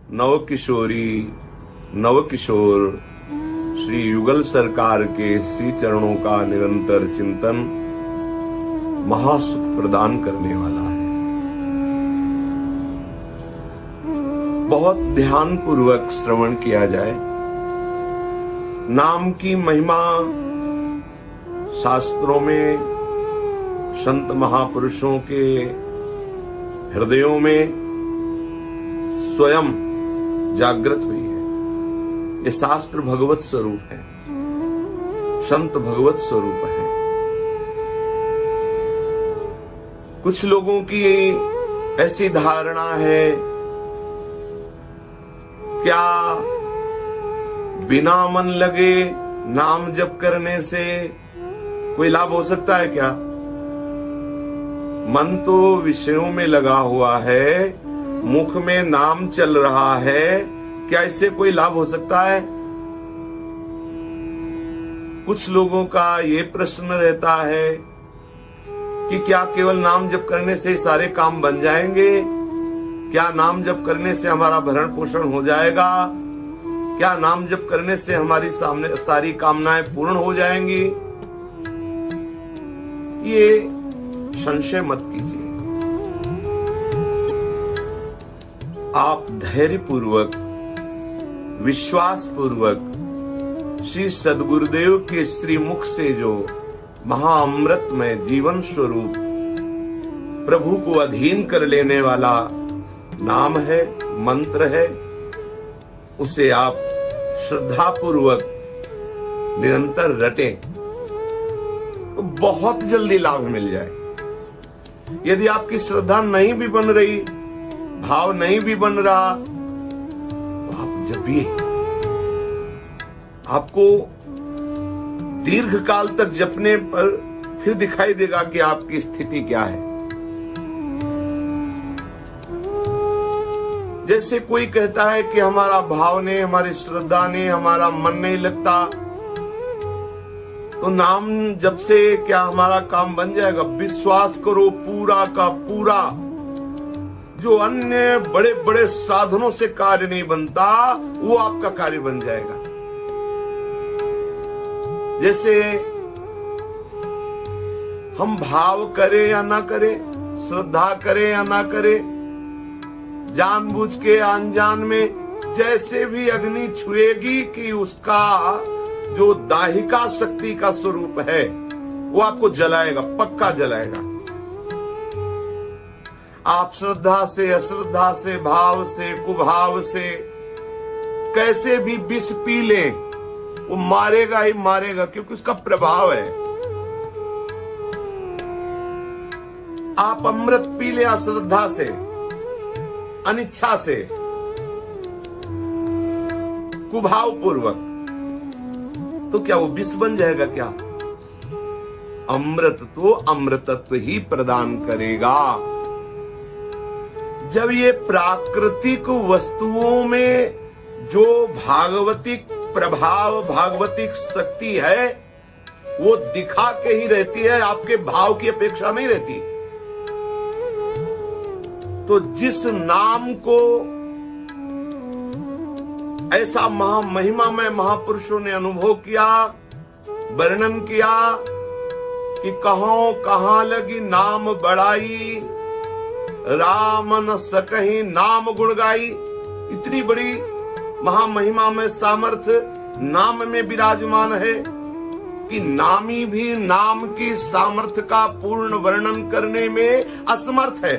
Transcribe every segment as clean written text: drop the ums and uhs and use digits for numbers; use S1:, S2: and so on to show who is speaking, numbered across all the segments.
S1: नवकिशोरी नवकिशोर श्री युगल सरकार के श्री चरणों का निरंतर चिंतन महासुख प्रदान करने वाला है। बहुत ध्यान पूर्वक श्रवण किया जाए। नाम की महिमा शास्त्रों में, संत महापुरुषों के हृदयों में स्वयं जागृत हुई है। ये शास्त्र भगवत स्वरूप है, संत भगवत स्वरूप है। कुछ लोगों की ऐसी धारणा है, क्या बिना मन लगे नाम जप करने से कोई लाभ हो सकता है क्या? मन तो विषयों में लगा हुआ है, मुख में नाम चल रहा है, क्या इससे कोई लाभ हो सकता है? कुछ लोगों का ये प्रश्न रहता है कि क्या केवल नाम जप करने से सारे काम बन जाएंगे? क्या नाम जप करने से हमारा भरण पोषण हो जाएगा? क्या नाम जप करने से हमारी सामने सारी कामनाएं पूर्ण हो जाएंगी? ये संशय मत कीजिए। आप धैर्य पूर्वक, विश्वास पूर्वक श्री सद्गुरुदेव के श्री मुख से जो महाअमृतमय जीवन स्वरूप प्रभु को अधीन कर लेने वाला नाम है, मंत्र है, उसे आप श्रद्धा पूर्वक निरंतर रटें तो बहुत जल्दी लाभ मिल जाए। यदि आपकी श्रद्धा नहीं भी बन रही, भाव नहीं भी बन रहा, तो आप जपिए। आपको दीर्घ काल तक जपने पर फिर दिखाई देगा कि आपकी स्थिति क्या है। जैसे कोई कहता है कि हमारा भाव ने, हमारी श्रद्धा ने, हमारा मन नहीं लगता, तो नाम जब से क्या हमारा काम बन जाएगा? विश्वास करो, पूरा का पूरा जो अन्य बड़े बड़े साधनों से कार्य नहीं बनता, वो आपका कार्य बन जाएगा। जैसे हम भाव करें या ना करें, श्रद्धा करें या ना करें, जानबूझ के अनजान में जैसे भी अग्नि छुएगी कि उसका जो दाहिका शक्ति का स्वरूप है वो आपको जलाएगा, पक्का जलाएगा। आप श्रद्धा से, अश्रद्धा से, भाव से, कुभाव से कैसे भी विष पी लें, वो मारेगा ही मारेगा, क्योंकि उसका प्रभाव है। आप अमृत पी ले अश्रद्धा से, अनिच्छा से, कुभाव पूर्वक, तो क्या वो विष बन जाएगा क्या? अमृत तो अमृतत्व ही प्रदान करेगा। जब ये प्राकृतिक वस्तुओं में जो भागवतिक प्रभाव, भागवतिक शक्ति है, वो दिखा के ही रहती है, आपके भाव की अपेक्षा नहीं रहती। तो जिस नाम को ऐसा महिमा में महापुरुषों ने अनुभव किया, वर्णन किया कि कहाँ लगी नाम बढ़ाई, राम न सकहीं नाम गुण गाई। इतनी बड़ी महामहिमा में सामर्थ्य नाम में विराजमान है कि नामी भी नाम की सामर्थ्य का पूर्ण वर्णन करने में असमर्थ है।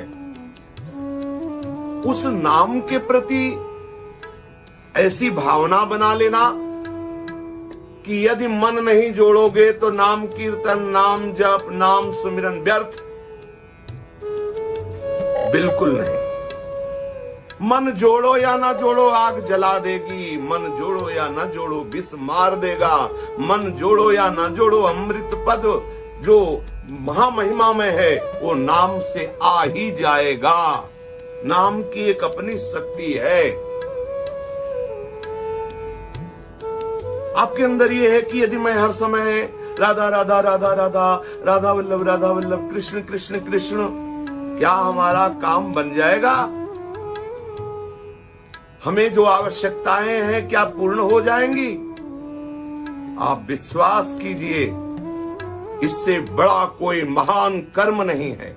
S1: उस नाम के प्रति ऐसी भावना बना लेना कि यदि मन नहीं जोड़ोगे तो नाम कीर्तन, नाम जप, नाम सुमिरन व्यर्थ, बिल्कुल नहीं। मन जोड़ो या ना जोड़ो आग जला देगी, मन जोड़ो या ना जोड़ो विष मार देगा, मन जोड़ो या ना जोड़ो अमृत पद जो महामहिमा में है वो नाम से आ ही जाएगा। नाम की एक अपनी शक्ति है। आपके अंदर ये है कि यदि मैं हर समय राधा राधा राधा राधा राधा वल्लभ कृष्ण कृष्ण कृष्ण, क्या हमारा काम बन जाएगा? हमें जो आवश्यकताएं हैं क्या पूर्ण हो जाएंगी? आप विश्वास कीजिए, इससे बड़ा कोई महान कर्म नहीं है।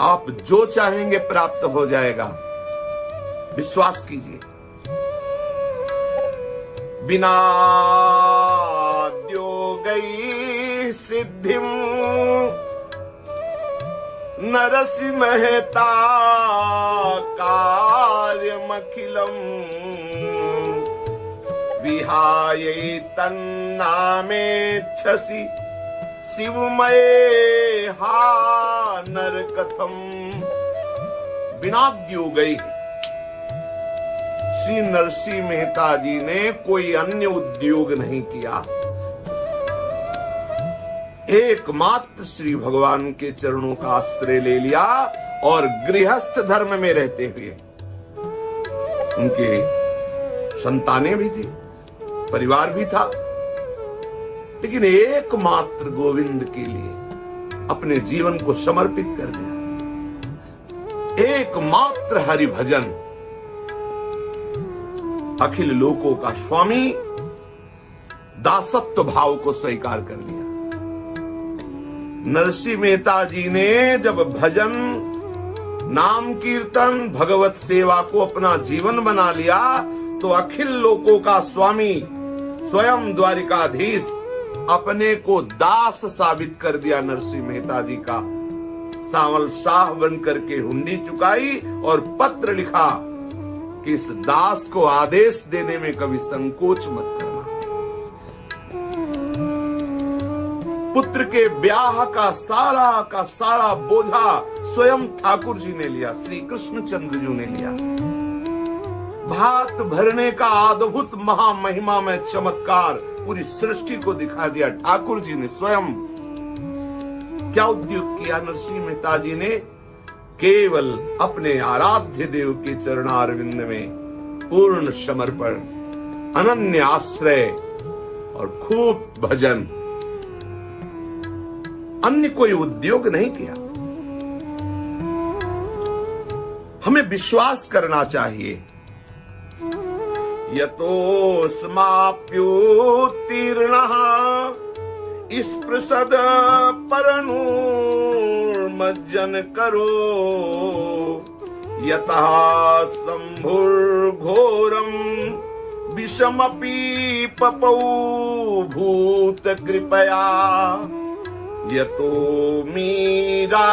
S1: आप जो चाहेंगे प्राप्त हो जाएगा, विश्वास कीजिए। बिना द्योगै सिद्धिम नरसिंहता कार्यमखिलम विहाय तन्नामेच्छसि शिवमये हा नरकथम। बिना द्योगै, श्री नरसिंह मेहता जी ने कोई अन्य उद्योग नहीं किया, एकमात्र श्री भगवान के चरणों का आश्रय ले लिया और गृहस्थ धर्म में रहते हुए, उनके संतानें भी थी, परिवार भी था, लेकिन एकमात्र गोविंद के लिए अपने जीवन को समर्पित कर दिया। एकमात्र हरि भजन, अखिल लोकों का स्वामी, दासत्व भाव को स्वीकार कर लिया। नरसिंह मेहता जी ने जब भजन, नाम कीर्तन, भगवत सेवा को अपना जीवन बना लिया, तो अखिल लोकों का स्वामी, स्वयं द्वारिकाधीश, अपने को दास साबित कर दिया। नरसिंह मेहता जी का सांवल शाह बनकर के हुंडी चुकाई और पत्र लिखा कि इस दास को आदेश देने में कभी संकोच मत करना। पुत्र के ब्याह का सारा बोझा स्वयं ठाकुर जी ने लिया, श्री कृष्णचंद्र जी ने लिया। भात भरने का अद्भुत महामहिमा में चमत्कार पूरी सृष्टि को दिखा दिया ठाकुर जी ने स्वयं। क्या उद्योग किया नरसिंह मेहता जी ने? केवल अपने आराध्य देव के चरणारविंद में पूर्ण समर्पण, अनन्य आश्रय और खूब भजन, अन्य कोई उद्योग नहीं किया। हमें विश्वास करना चाहिए। यतोऽस्माप्युत्तीर्णः स्पृशद परनुर्मज्जन करो यतः शंभुर्घोरम विषमपि पपौ भूत कृपया यतो मीरादीनामपि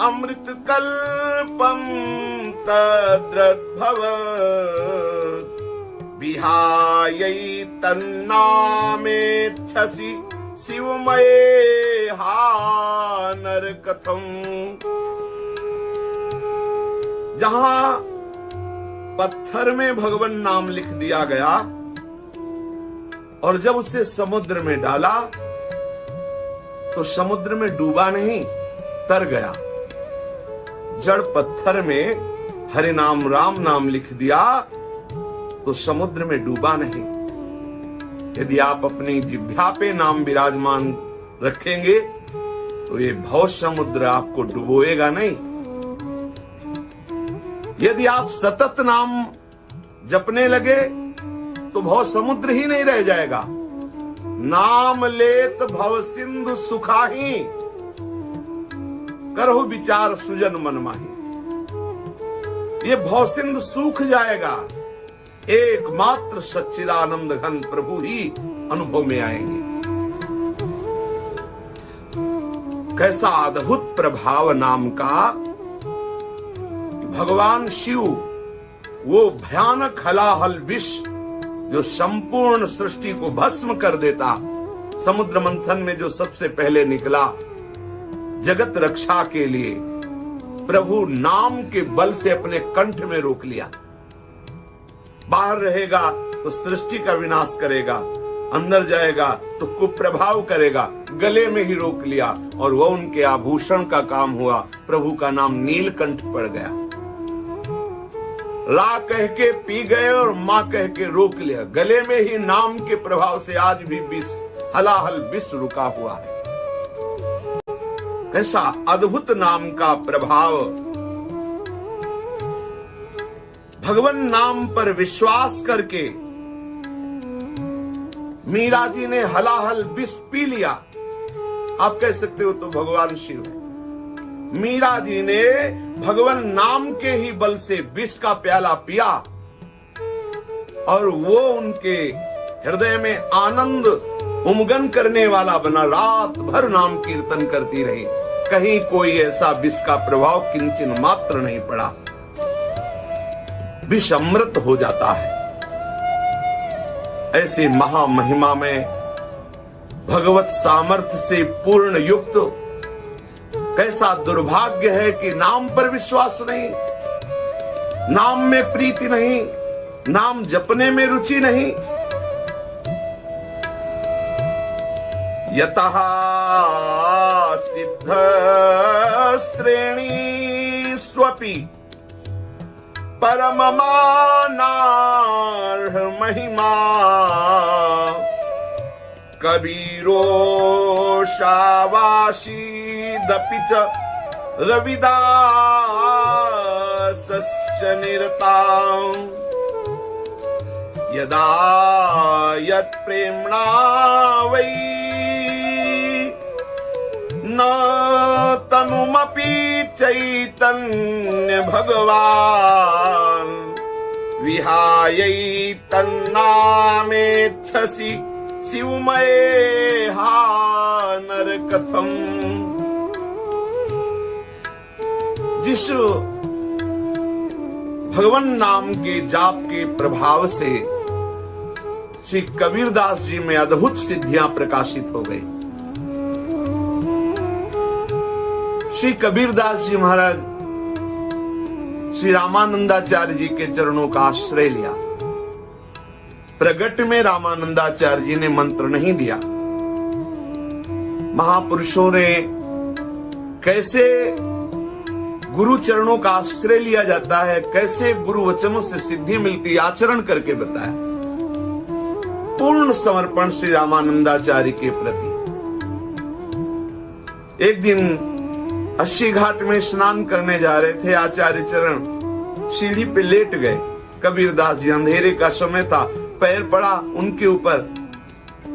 S1: अमृत कल्पम तद्रद्भवत् विहायै तन्नामेच्छसि शिवमये हा नरकथम। जहां पत्थर में भगवान नाम लिख दिया गया और जब उसे समुद्र में डाला तो समुद्र में डूबा नहीं, तर गया। जड़ पत्थर में हरि नाम राम नाम लिख दिया तो समुद्र में डूबा नहीं। यदि आप अपनी जिह्वा पे नाम विराजमान रखेंगे तो ये भव समुद्र आपको डुबोएगा नहीं। यदि आप सतत नाम जपने लगे तो भव समुद्र ही नहीं रह जाएगा। नाम लेत भव सिंधु सुखाही करहु विचार सुजन मन माही। ये भव सिंधु सूख जाएगा, एकमात्र सच्चिदानंद घन प्रभु ही अनुभव में आएंगे। कैसा अद्भुत प्रभाव नाम का। भगवान शिव वो भयानक हलाहल विष जो संपूर्ण सृष्टि को भस्म कर देता, समुद्र मंथन में जो सबसे पहले निकला जगत रक्षा के लिए, प्रभु नाम के बल से अपने कंठ में रोक लिया। बाहर रहेगा तो सृष्टि का विनाश करेगा, अंदर जाएगा तो कुप्रभाव करेगा, गले में ही रोक लिया और वह उनके आभूषण का काम हुआ। प्रभु का नाम नीलकंठ पड़ गया। ला कह के पी गए और मां कह के रोक लिया। गले में ही नाम के प्रभाव से आज भी विष, हलाहल विष रुका हुआ है। ऐसा अद्भुत नाम का प्रभाव भगवान नाम पर विश्वास करके मीरा जी ने हलाहल विष पी लिया। आप कह सकते हो तो भगवान शिव है। मीरा जी ने भगवान नाम के ही बल से विष का प्याला पिया और वो उनके हृदय में आनंद उमगन करने वाला बना। रात भर नाम कीर्तन करती रही, कहीं कोई ऐसा विष का प्रभाव किंचन मात्र नहीं पड़ा। विष अमृत हो जाता है। ऐसे महामहिमा में भगवत सामर्थ्य से पूर्ण युक्त कैसा दुर्भाग्य है कि नाम पर विश्वास नहीं, नाम में प्रीति नहीं, नाम जपने में रुचि नहीं। यतः सिद्ध श्रेणी स्वपि परम मानार्ह महिमा कबीरो शावाशीदपि च रविदासस्य निरता यदा यत्प्रेम्णा वै न तनुमपि चैतन्य भगवान विहायै तन्नामेच्छसि शिवमये हा नरकथम। जिस भगवान नाम के जाप के प्रभाव से श्री कबीरदास जी में अद्भुत सिद्धियां प्रकाशित हो गई। श्री कबीरदास जी महाराज श्री रामानंदाचार्य जी के चरणों का आश्रय लिया। प्रगट में रामानंदाचार्य जी ने मंत्र नहीं दिया। महापुरुषों ने कैसे गुरु चरणों का आश्रय लिया जाता है, कैसे गुरु वचनों से सिद्धि मिलती, आचरण करके बताया। पूर्ण समर्पण श्री रामानंदाचार्य के प्रति। एक दिन 80 घाट में स्नान करने जा रहे थे। आचार्य चरण सीढ़ी पे लेट गए। कबीरदास जी, अंधेरे का समय था, पैर पड़ा उनके ऊपर।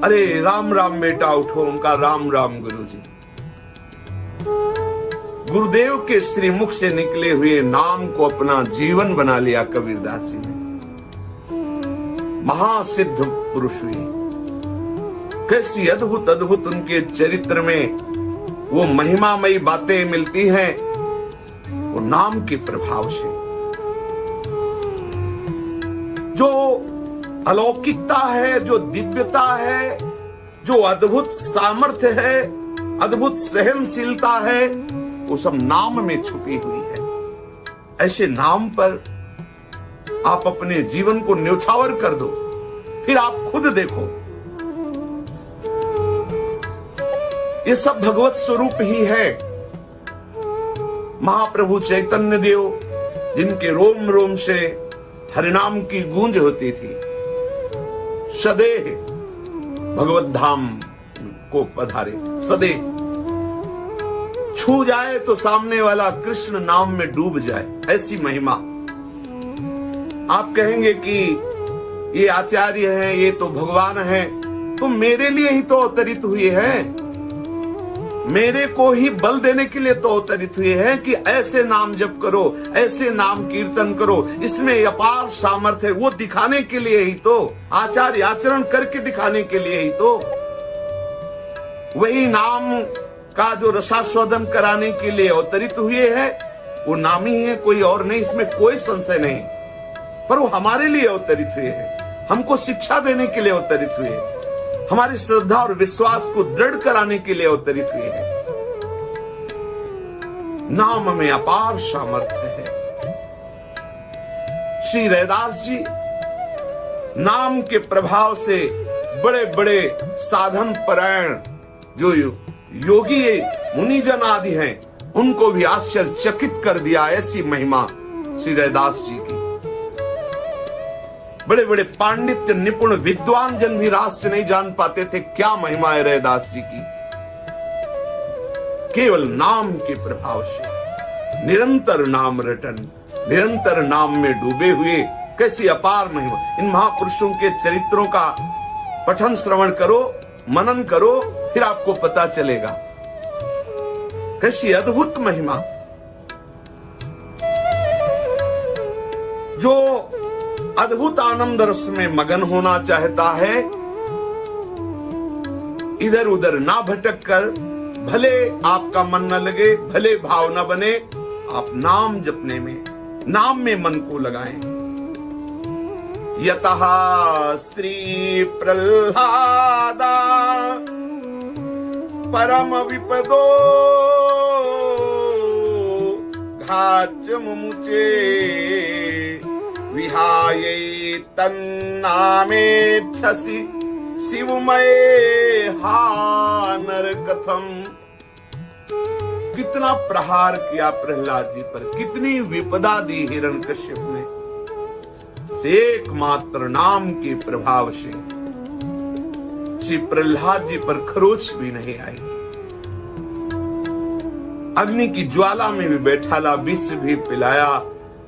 S1: अरे राम राम बेटा उठो। उनका राम राम गुरुजी। गुरुदेव के श्रीमुख से निकले हुए नाम को अपना जीवन बना लिया कबीरदास जी ने। महासिद्ध पुरुष हुए। कैसी अद्भुत अद्भुत उनके चरित्र में वो महिमामयी बातें मिलती हैं, वो नाम के प्रभाव से। जो अलौकिकता है, जो दिव्यता है, जो अद्भुत सामर्थ्य है, अद्भुत सहनशीलता है, वो सब नाम में छुपी हुई है। ऐसे नाम पर आप अपने जीवन को न्यौछावर कर दो, फिर आप खुद देखो ये सब भगवत स्वरूप ही है। महाप्रभु चैतन्य देव जिनके रोम रोम से हरिनाम की गूंज होती थी, सदैव भगवत धाम को पधारे। सदैव छू जाए तो सामने वाला कृष्ण नाम में डूब जाए, ऐसी महिमा। आप कहेंगे कि ये आचार्य हैं, ये तो भगवान हैं, तो मेरे लिए ही तो अवतरित हुए हैं, मेरे को ही बल देने के लिए तो अवतरित हुए हैं कि ऐसे नाम जप करो, ऐसे नाम कीर्तन करो, इसमें अपार सामर्थ्य है। वो दिखाने के लिए ही तो, आचार्य आचरण करके दिखाने के लिए ही तो, वही नाम का जो रसास्वादन कराने के लिए अवतरित हुए हैं, वो नाम ही है, कोई और नहीं, इसमें कोई संशय नहीं। पर वो हमारे लिए अवतरित हुए हैं, हमको शिक्षा देने के लिए अवतरित हुए हैं, हमारी श्रद्धा और विश्वास को दृढ़ कराने के लिए अवतरित हुए हैं। नाम में अपार सामर्थ्य है। श्री रैदास जी नाम के प्रभाव से बड़े बड़े साधन परायण जो योगी मुनिजन आदि हैं, उनको भी आश्चर्यचकित कर दिया। ऐसी महिमा श्री रैदास जी की। बड़े बड़े पांडित्य निपुण विद्वान जन भी रहस्य नहीं जान पाते थे क्या महिमा है रैदास जी की। केवल नाम के प्रभाव से निरंतर नाम रटन, निरंतर नाम में डूबे हुए, कैसी अपार महिमा। इन महापुरुषों के चरित्रों का पठन श्रवण करो, मनन करो, फिर आपको पता चलेगा कैसी अद्भुत महिमा। जो अद्भुत आनंद रस में मगन होना चाहता है, इधर उधर ना भटक कर, भले आपका मन न लगे, भले भाव न बने, आप नाम जपने में, नाम में मन को लगाएं। यतः श्री प्रह्लादा परम विपदो घाच मुमुचे विहाय तन्नामेच्छसि शिवमये हा नरकथम। कितना प्रहार किया प्रहलाद जी पर, कितनी विपदा दी हिरण्यकश्यप ने, एकमात्र नाम के प्रभाव से श्री प्रहलाद जी पर खरोच भी नहीं आई। अग्नि की ज्वाला में भी बैठाला, विष भी पिलाया,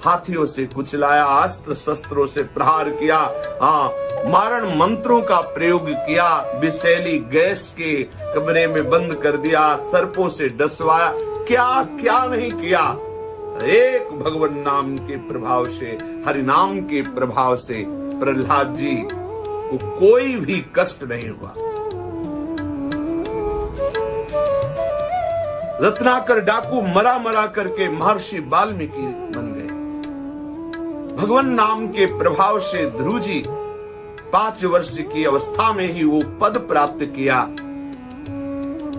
S1: हाथियों से कुचलाया, अस्त्र शस्त्रों से प्रहार किया, मारण मंत्रों का प्रयोग किया, विषैली गैस के कमरे में बंद कर दिया, सर्पों से डसवाया, क्या क्या नहीं किया। एक भगवान नाम के प्रभाव से, हरि नाम के प्रभाव से प्रहलाद जी को कोई भी कष्ट नहीं हुआ। रत्नाकर डाकू मरा मरा करके महर्षि वाल्मीकि बन गए। भगवान नाम के प्रभाव से ध्रुव जी 5 वर्ष की अवस्था में ही वो पद प्राप्त किया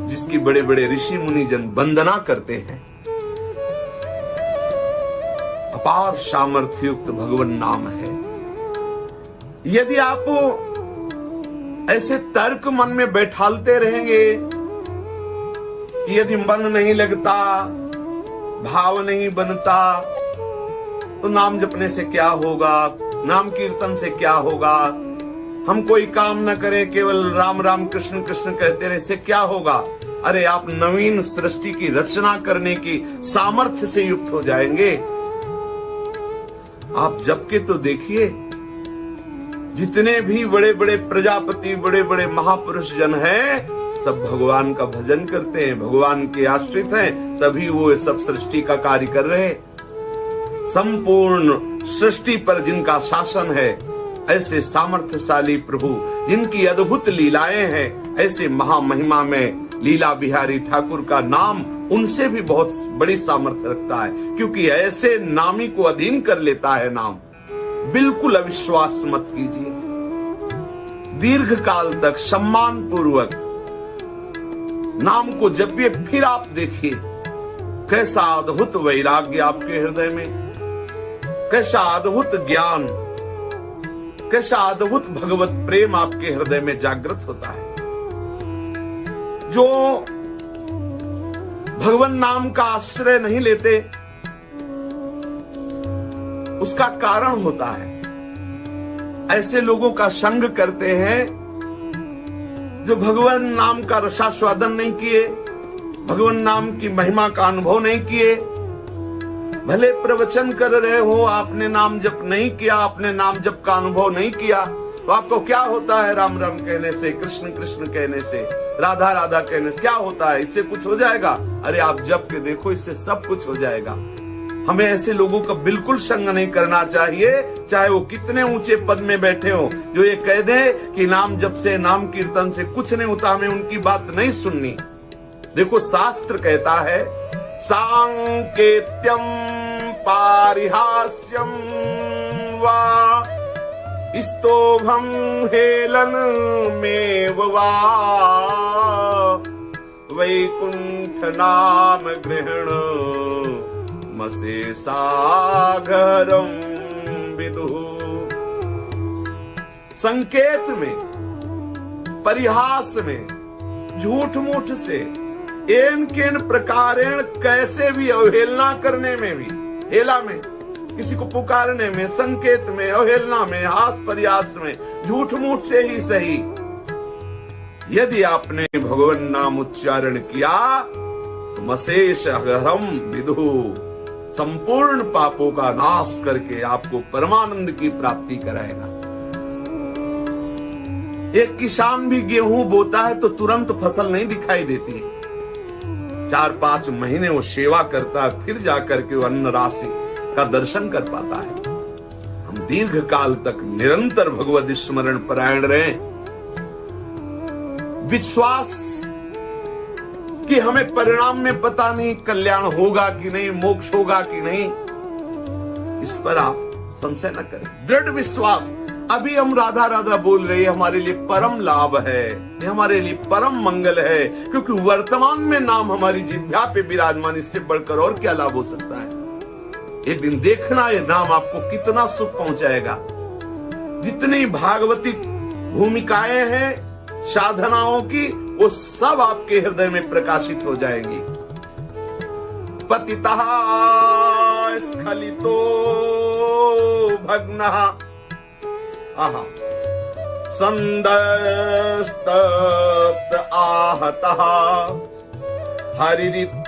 S1: जिसकी बड़े बड़े ऋषि मुनि जन वंदना करते हैं। अपार सामर्थ्य युक्त भगवान नाम है। यदि आप ऐसे तर्क मन में बैठालते रहेंगे कि यदि मन नहीं लगता, भाव नहीं बनता, तो नाम जपने से क्या होगा, नाम कीर्तन से क्या होगा, हम कोई काम न करें, केवल राम राम कृष्ण कृष्ण कहते रहे, से क्या होगा। अरे आप नवीन सृष्टि की रचना करने की सामर्थ्य से युक्त हो जाएंगे। आप जप के तो देखिए, जितने भी बड़े बड़े प्रजापति, बड़े बड़े महापुरुष जन हैं, सब भगवान का भजन करते हैं, भगवान के आश्रित हैं, तभी वो सब सृष्टि का कार्य कर रहे हैं। संपूर्ण सृष्टि पर जिनका शासन है, ऐसे सामर्थ्यशाली प्रभु जिनकी अद्भुत लीलाएं हैं, ऐसे महामहिमा में लीला बिहारी ठाकुर का नाम उनसे भी बहुत बड़ी सामर्थ्य रखता है, क्योंकि ऐसे नामी को अधीन कर लेता है नाम। बिल्कुल अविश्वास मत कीजिए, दीर्घ काल तक सम्मान पूर्वक नाम को जपिए। फिर आप देखिए कैसा अद्भुत वैराग्य आपके हृदय में, कैसा अद्भुत ज्ञान, कैसा अद्भुत भगवत प्रेम आपके हृदय में जागृत होता है। जो भगवान नाम का आश्रय नहीं लेते, उसका कारण होता है ऐसे लोगों का संग करते हैं जो भगवान नाम का रसास्वादन नहीं किए, भगवान नाम की महिमा का अनुभव नहीं किए। भले प्रवचन कर रहे हो, आपने नाम जप नहीं किया, आपने नाम जप का अनुभव नहीं किया, तो आपको क्या होता है राम राम कहने से, कृष्ण कृष्ण कहने से, राधा राधा कहने से क्या होता है? इससे कुछ हो जाएगा? अरे आप जप के देखो, इससे सब कुछ हो जाएगा। हमें ऐसे लोगों का बिल्कुल संग नहीं करना चाहिए, चाहे वो कितने ऊंचे पद में बैठे हो। जो ये कह दे कि नाम जप से, नाम कीर्तन से कुछ नहीं होता, हमें उनकी बात नहीं सुननी। देखो शास्त्र कहता है, सांकेत्यम पारिहास्यम वा स्तोभम हेलन में वा वैकुंठ नाम ग्रहण मसे सागरम विदु। संकेत में, परिहास में, झूठ मूठ से, एन केन प्रकारेण कैसे भी अवहेलना करने में भी, हेला में, किसी को पुकारने में, संकेत में, अवहेलना में, हास परिहास में, झूठ मूठ से ही सही, यदि आपने भगवान नाम उच्चारण किया तो मशेष अगरम विदु, संपूर्ण पापों का नाश करके आपको परमानंद की प्राप्ति कराएगा। एक किसान भी गेहूं बोता है तो तुरंत फसल नहीं दिखाई देती है, 4-5 महीने वो सेवा करता है, फिर जाकर के वो अन्न राशि का दर्शन कर पाता है। हम दीर्घ काल तक निरंतर भगवत स्मरण परायण रहे, विश्वास कि हमें परिणाम में पता नहीं कल्याण होगा कि नहीं, मोक्ष होगा कि नहीं, इस पर आप संशय न करें। दृढ़ विश्वास, अभी हम राधा राधा बोल रहे हैं, हमारे लिए परम लाभ है, ये हमारे लिए परम मंगल है, क्योंकि वर्तमान में नाम हमारी जिह्वा पे विराजमान, इससे बढ़कर और क्या लाभ हो सकता है। एक दिन देखना ये नाम आपको कितना सुख पहुंचाएगा। जितनी भागवतिक भूमिकाएं हैं साधनाओं की, वो सब आपके हृदय में प्रकाशित हो जाएंगी। पतितः स्खलितो भग्नः आहा संदस्तप्त आहतः हरिरित्यवसेनाः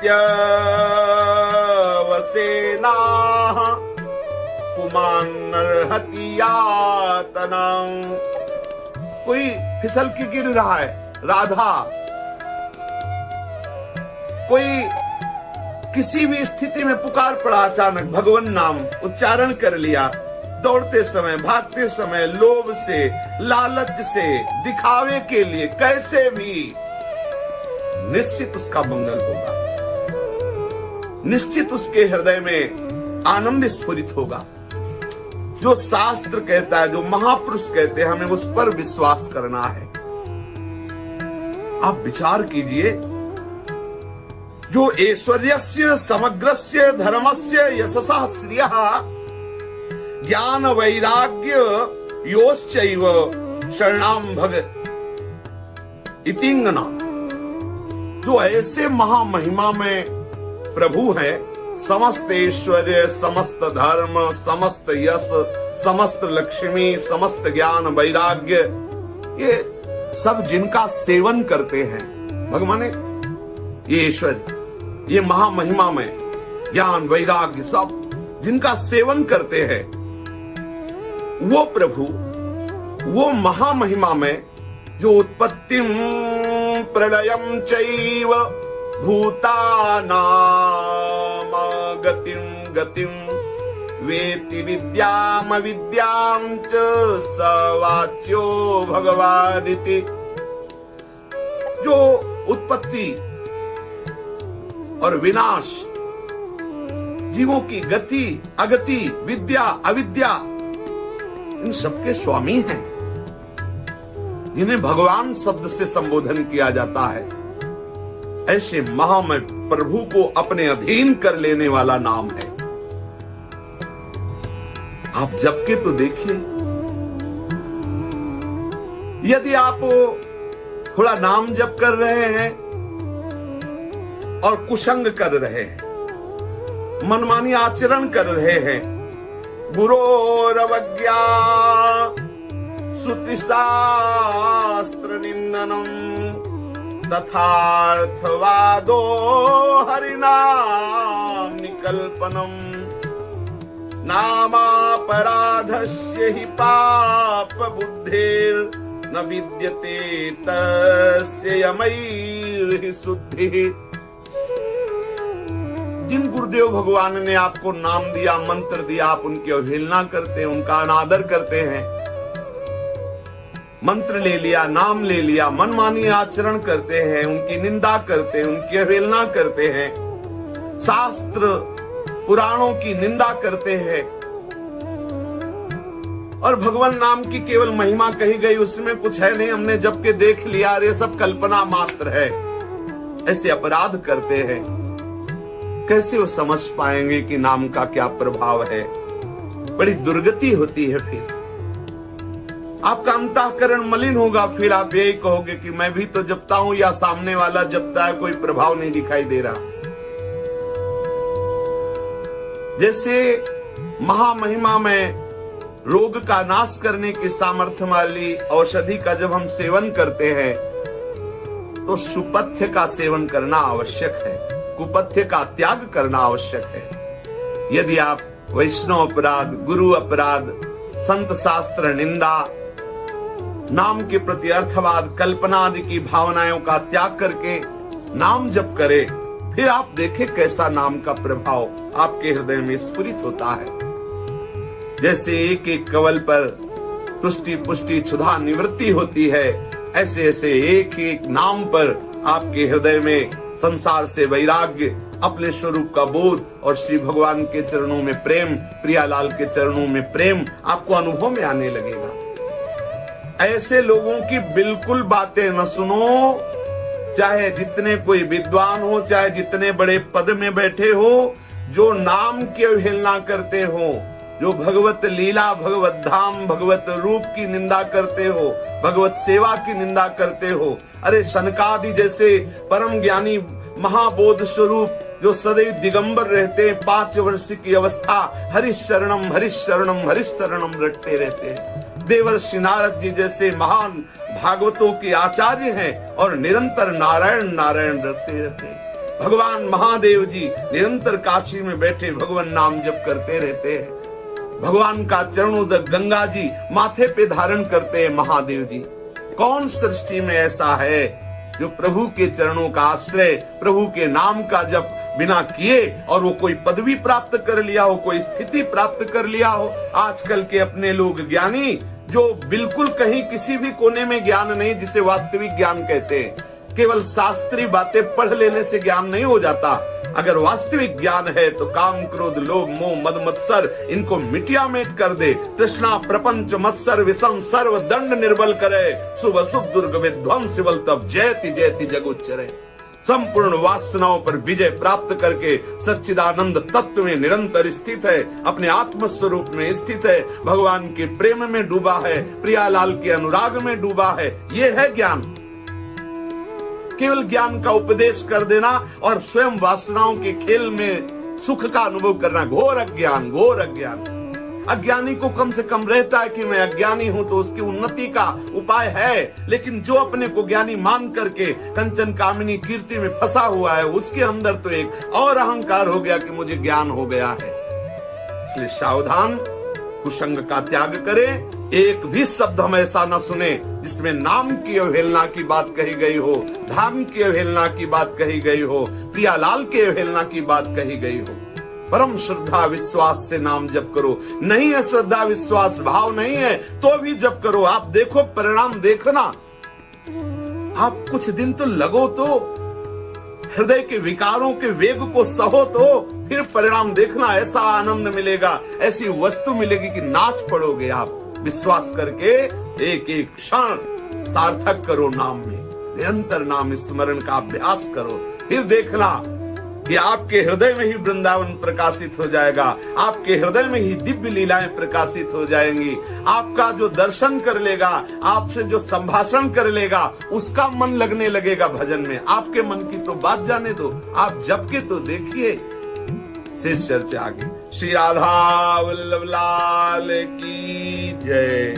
S1: पुमान्नर्हति यातनाम्। कोई फिसल के गिर रहा है, राधा, कोई किसी भी स्थिति में पुकार पड़ा, अचानक भगवान नाम उच्चारण कर लिया, दौड़ते समय, भागते समय, लोभ से, लालच से, दिखावे के लिए, कैसे भी, निश्चित उसका मंगल होगा, निश्चित उसके हृदय में आनंद स्फुरित होगा। जो शास्त्र कहता है, जो महापुरुष कहते हैं, हमें उस पर विश्वास करना है। आप विचार कीजिए, जो ऐश्वर्यस्य समग्रस्य धर्मस्य यशसः श्रियः ज्ञान वैराग्य योश्चैव शरणाम भग इतिंगना, जो ऐसे महामहिमा में प्रभु है, समस्त ऐश्वर्य, समस्त धर्म, समस्त यश, समस्त लक्ष्मी, समस्त ज्ञान वैराग्य, ये सब जिनका सेवन करते हैं भगवान, ये ऐश्वर्य, ये महामहिमा में ज्ञान वैराग्य सब जिनका सेवन करते हैं, वो प्रभु, वो महामहिमा में जो उत्पत्तिम प्रलयम चैव भूतानाम गतिम वेति विद्याम विद्याम च स वाच्यो भगवादिति, जो उत्पत्ति और विनाश, जीवों की गति अगति, विद्या अविद्या, इन सबके स्वामी हैं, जिन्हें भगवान शब्द से संबोधन किया जाता है। ऐसे महामय प्रभु को अपने अधीन कर लेने वाला नाम है। आप जप के तो देखिए, यदि आप थोड़ा नाम जप कर रहे हैं और कुसंग कर रहे हैं, मनमानी आचरण कर रहे हैं, गुरोरवज्ञा श्रुति शास्त्र निंदनम तथार्थवादो हरिनाम निकल्पनम नामापराधस्य हि पाप बुद्धिर न विद्यते तस्य यमैर्हि शुद्धिः। जिन गुरुदेव भगवान ने आपको नाम दिया, मंत्र दिया, आप उनकी अवहेलना करते हैं, उनका अनादर करते हैं। मंत्र ले लिया, नाम ले लिया, मनमानी आचरण करते हैं, उनकी निंदा करते हैं, उनकी अवहेलना करते हैं, शास्त्र पुराणों की निंदा करते हैं, और भगवान नाम की केवल महिमा कही गई, उसमें कुछ है नहीं, हमने जब के देख लिया, ये सब कल्पना मात्र है, ऐसे अपराध करते हैं। कैसे वो समझ पाएंगे कि नाम का क्या प्रभाव है? बड़ी दुर्गति होती है। फिर आपका अंतःकरण मलिन होगा, फिर आप यही कहोगे कि मैं भी तो जपता हूं या सामने वाला जपता है, कोई प्रभाव नहीं दिखाई दे रहा। जैसे महामहिमा में रोग का नाश करने की सामर्थ्य वाली औषधि का जब हम सेवन करते हैं तो सुपथ्य का सेवन करना आवश्यक है, कुपथ्य का त्याग करना आवश्यक है। यदि आप वैष्णव अपराध, गुरु अपराध, संत शास्त्र निंदा, नाम के प्रति अर्थवाद, कल्पना आदि की भावनाओं का त्याग करके नाम जप करे, फिर आप देखें कैसा नाम का प्रभाव आपके हृदय में स्फुरित होता है। जैसे एक एक कवल पर तुष्टि पुष्टि क्षुधा निवृत्ति होती है, ऐसे ऐसे एक एक नाम पर आपके हृदय में संसार से वैराग्य, अपने स्वरूप का बोध और श्री भगवान के चरणों में प्रेम, प्रियालाल के चरणों में प्रेम आपको अनुभव में आने लगेगा। ऐसे लोगों की बिल्कुल बातें न सुनो, चाहे जितने कोई विद्वान हो, चाहे जितने बड़े पद में बैठे हो, जो नाम की अवहेलना करते हो, जो भगवत लीला, भगवत धाम, भगवत रूप की निंदा करते हो, भगवत सेवा की निंदा करते हो। अरे शनकादि जैसे परम ज्ञानी महाबोध स्वरूप जो सदैव दिगंबर रहते हैं, 5 वर्ष की अवस्था हरिशरणम हरिशरणम हरिशरणम रटते रहते हैं। देवर्षि नारद जी जैसे महान भागवतों के आचार्य हैं और निरंतर नारायण नारायण रटते रहते हैं। भगवान महादेव जी निरंतर काशी में बैठे भगवान नाम जप करते रहते हैं। भगवान का चरणोदक गंगा जी माथे पे धारण करते हैं महादेव जी। कौन सृष्टि में ऐसा है जो प्रभु के चरणों का आश्रय, प्रभु के नाम का जप बिना किए और वो कोई पदवी प्राप्त कर लिया हो, कोई स्थिति प्राप्त कर लिया हो। आजकल के अपने लोग ज्ञानी जो बिल्कुल कहीं किसी भी कोने में ज्ञान नहीं, जिसे वास्तविक ज्ञान कहते हैं, केवल शास्त्रीय बातें पढ़ लेने से ज्ञान नहीं हो जाता। अगर वास्तविक ज्ञान है तो काम क्रोध लोभ मोह मद मत्सर इनको मिटिया मेट कर दे। तृष्णा प्रपंच मत्सर विषम सर्व दंड निर्बल करे, शुभ शुभ दुर्ग विध्वंस शिवल तब जयति जयति जगुच्चरे। संपूर्ण वासनाओं पर विजय प्राप्त करके सच्चिदानंद तत्व में निरंतर स्थित है, अपने आत्म स्वरूप में स्थित है, भगवान के प्रेम में डूबा है, प्रियालाल के अनुराग में डूबा है। ये है ज्ञान। केवल ज्ञान का उपदेश कर देना और स्वयं वासनाओं के खेल में सुख का अनुभव करना घोर अज्ञान, घोर अज्ञान। अज्ञानी को कम से कम रहता है कि मैं अज्ञानी हूं तो उसकी उन्नति का उपाय है, लेकिन जो अपने को ज्ञानी मान करके कंचन कामिनी कीर्ति में फंसा हुआ है, उसके अंदर तो एक और अहंकार हो गया कि मुझे ज्ञान हो गया है। इसलिए सावधान, कुसंग का त्याग करें। एक भी शब्द हम ऐसा न सुने जिसमें नाम की अवहेलना की बात कही गई हो, धाम की अवहेलना की बात कही गई हो, प्रियालाल की अवहेलना की बात कही गई हो। परम श्रद्धा विश्वास से नाम जप करो। नहीं है श्रद्धा विश्वास भाव नहीं है तो भी जप करो। आप देखो परिणाम देखना। आप कुछ दिन तो लगो, तो हृदय के विकारों के वेग को सहो, तो फिर परिणाम देखना। ऐसा आनंद मिलेगा, ऐसी वस्तु मिलेगी कि नाच पड़ोगे आप। विश्वास करके एक एक क्षण सार्थक करो नाम में, निरंतर नाम स्मरण का अभ्यास करो। फिर देखना कि आपके हृदय में ही वृंदावन प्रकाशित हो जाएगा, आपके हृदय में ही दिव्य लीलाएं प्रकाशित हो जाएंगी। आपका जो दर्शन कर लेगा, आपसे जो संभाषण कर लेगा, उसका मन लगने लगेगा भजन में। आपके मन की तो बात जाने दो, आप जप के तो देखिए। शेष चर्चा आगे। श्री राधा वल्लभ लाल की जय।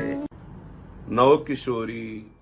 S1: नव किशोरी।